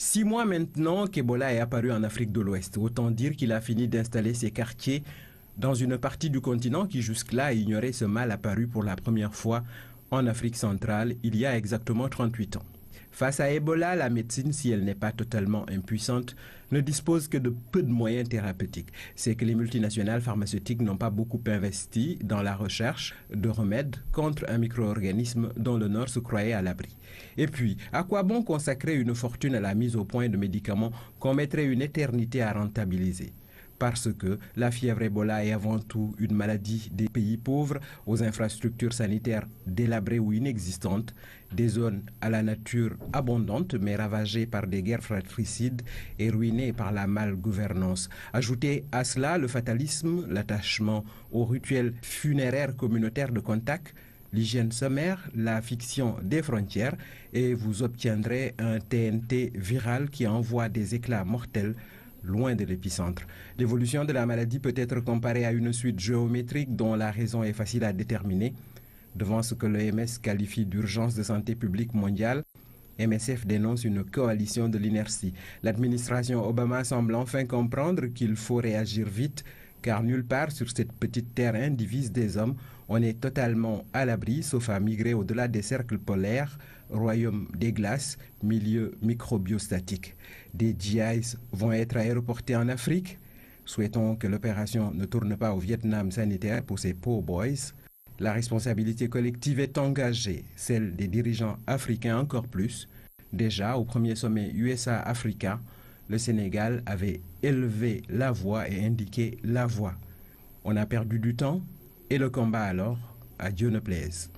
6 mois maintenant qu'Ebola est apparu en Afrique de l'Ouest, autant dire qu'il a fini d'installer ses quartiers dans une partie du continent qui jusque-là ignorait ce mal apparu pour la première fois en Afrique centrale il y a exactement 38 ans. Face à Ebola, la médecine, si elle n'est pas totalement impuissante, ne dispose que de peu de moyens thérapeutiques. C'est que les multinationales pharmaceutiques n'ont pas beaucoup investi dans la recherche de remèdes contre un micro-organisme dont le Nord se croyait à l'abri. Et puis, à quoi bon consacrer une fortune à la mise au point de médicaments qu'on mettrait une éternité à rentabiliser ? Parce que la fièvre Ebola est avant tout une maladie des pays pauvres, aux infrastructures sanitaires délabrées ou inexistantes, des zones à la nature abondante mais ravagées par des guerres fratricides et ruinées par la malgouvernance. Ajoutez à cela le fatalisme, l'attachement aux rituels funéraires communautaires de contact, l'hygiène sommaire, la fiction des frontières et vous obtiendrez un TNT viral qui envoie des éclats mortels loin de l'épicentre. L'évolution de la maladie peut être comparée à une suite géométrique dont la raison est facile à déterminer. Devant ce que l'OMS qualifie d'urgence de santé publique mondiale, MSF dénonce une coalition de l'inertie. L'administration Obama semble enfin comprendre qu'il faut réagir vite, car nulle part sur cette petite terre indivise des hommes, on est totalement à l'abri, sauf à migrer au-delà des cercles polaires, royaume des glaces, milieu microbiostatique. Des GIs vont être aéroportés en Afrique. Souhaitons que l'opération ne tourne pas au Vietnam sanitaire pour ces poor boys. La responsabilité collective est engagée, celle des dirigeants africains encore plus. Déjà, au premier sommet USA-Africa, le Sénégal avait élevé la voix et indiqué la voie. On a perdu du temps et le combat alors, à Dieu ne plaise.